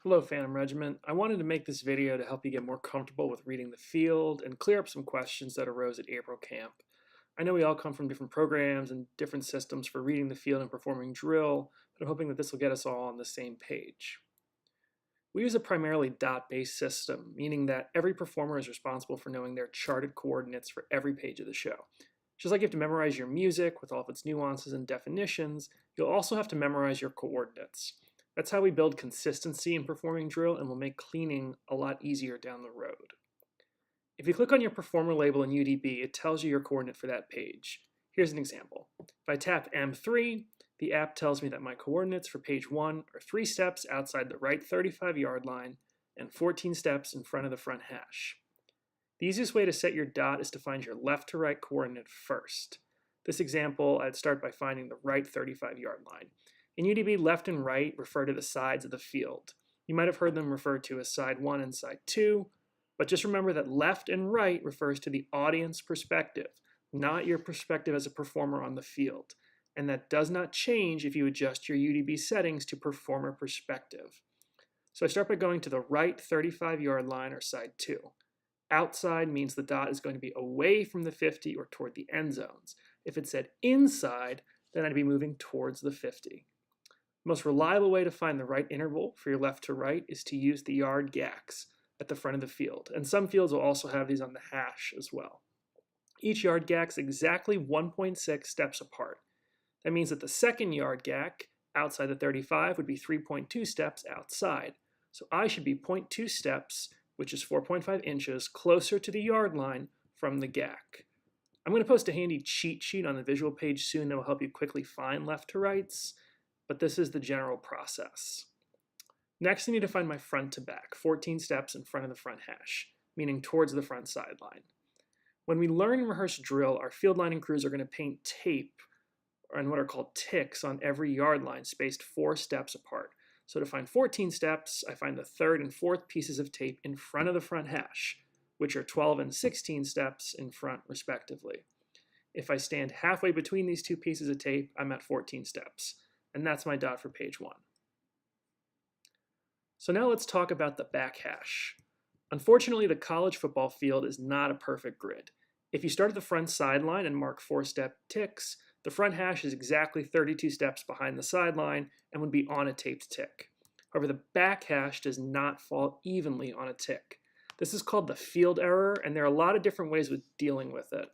Hello, Phantom Regiment. I wanted to make this video to help you get more comfortable with reading the field and clear up some questions that arose at April Camp. I know we all come from different programs and different systems for reading the field and performing drill, but I'm hoping that this will get us all on the same page. We use a primarily dot-based system, meaning that every performer is responsible for knowing their charted coordinates for every page of the show. Just like you have to memorize your music with all of its nuances and definitions, you'll also have to memorize your coordinates. That's how we build consistency in performing drill and will make cleaning a lot easier down the road. If you click on your performer label in UDB, it tells you your coordinate for that page. Here's an example. If I tap M3, the app tells me that my coordinates for page 1 are 3 steps outside the right 35-yard line and 14 steps in front of the front hash. The easiest way to set your dot is to find your left to right coordinate first. This example, I'd start by finding the right 35-yard line. In UDB, left and right refer to the sides of the field. You might have heard them referred to as side 1 and side 2, but just remember that left and right refers to the audience perspective, not your perspective as a performer on the field. And that does not change if you adjust your UDB settings to performer perspective. So I start by going to the right 35-yard line or side 2. Outside means the dot is going to be away from the 50 or toward the end zones. If it said inside, then I'd be moving towards the 50. The most reliable way to find the right interval for your left to right is to use the yard gax at the front of the field, and some fields will also have these on the hash as well. Each yard gax is exactly 1.6 steps apart. That means that the second yard gack outside the 35 would be 3.2 steps outside. So I should be 0.2 steps, which is 4.5 inches, closer to the yard line from the gack. I'm going to post a handy cheat sheet on the visual page soon that will help you quickly find left to rights, but this is the general process. Next, I need to find my front to back, 14 steps in front of the front hash, meaning towards the front sideline. When we learn and rehearse drill, our field lining crews are going to paint tape and what are called ticks on every yard line spaced 4 steps apart. So to find 14 steps, I find the third and fourth pieces of tape in front of the front hash, which are 12 and 16 steps in front respectively. If I stand halfway between these two pieces of tape, I'm at 14 steps. And that's my dot for page 1. So now let's talk about the back hash. Unfortunately, the college football field is not a perfect grid. If you start at the front sideline and mark 4-step ticks, the front hash is exactly 32 steps behind the sideline and would be on a taped tick. However, the back hash does not fall evenly on a tick. This is called the field error, and there are a lot of different ways of dealing with it.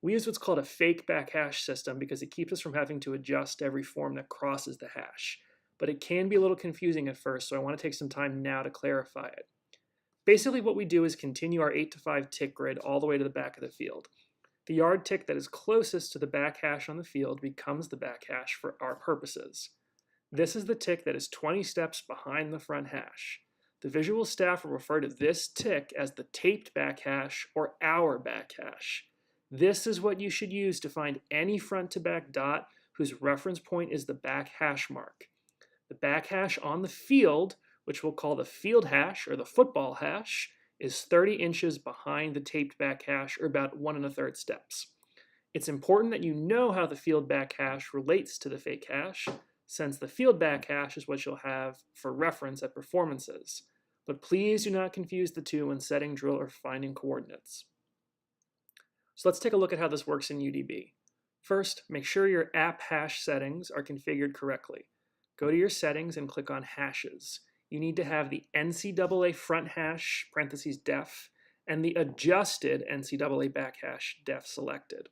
We use what's called a fake back hash system because it keeps us from having to adjust every form that crosses the hash. But it can be a little confusing at first, so I want to take some time now to clarify it. Basically what we do is continue our 8 to 5 tick grid all the way to the back of the field. The yard tick that is closest to the back hash on the field becomes the back hash for our purposes. This is the tick that is 20 steps behind the front hash. The visual staff will refer to this tick as the taped back hash or our back hash. This is what you should use to find any front-to-back dot whose reference point is the back hash mark. The back hash on the field, which we'll call the field hash or the football hash, is 30 inches behind the taped back hash or about 1 1/3 steps. It's important that you know how the field back hash relates to the fake hash, since the field back hash is what you'll have for reference at performances. But please do not confuse the two when setting drill or finding coordinates. So let's take a look at how this works in UDB. First, make sure your app hash settings are configured correctly. Go to your settings and click on hashes. You need to have the NCAA front hash, parentheses def, and the adjusted NCAA back hash def selected.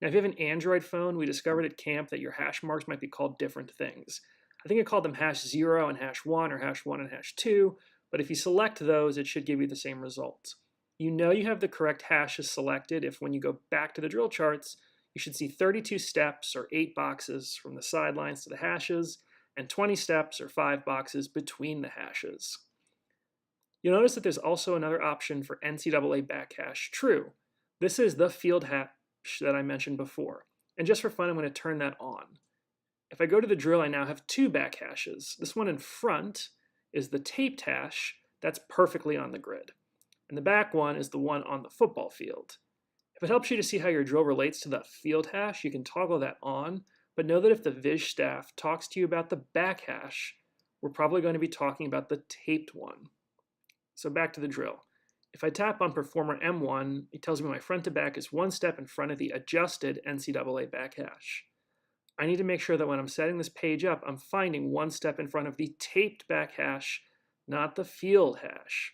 Now if you have an Android phone, we discovered at camp that your hash marks might be called different things. I think I called them hash 0 and hash 1 or hash 1 and hash 2, but if you select those, it should give you the same results. You know you have the correct hashes selected if when you go back to the drill charts, you should see 32 steps or 8 boxes from the sidelines to the hashes and 20 steps or 5 boxes between the hashes. You'll notice that there's also another option for NCAA back hash true. This is the field hash that I mentioned before. And just for fun, I'm going to turn that on. If I go to the drill, I now have 2 back hashes. This one in front is the taped hash that's perfectly on the grid. And the back one is the one on the football field. If it helps you to see how your drill relates to the field hash, you can toggle that on, but know that if the Viz staff talks to you about the back hash, we're probably going to be talking about the taped one. So back to the drill. If I tap on Performer M1, it tells me my front to back is one step in front of the adjusted NCAA back hash. I need to make sure that when I'm setting this page up, I'm finding one step in front of the taped back hash, not the field hash.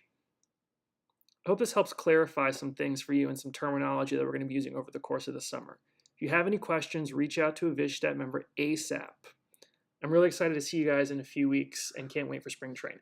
I hope this helps clarify some things for you and some terminology that we're going to be using over the course of the summer. If you have any questions, reach out to a VizStat member ASAP. I'm really excited to see you guys in a few weeks and can't wait for spring training.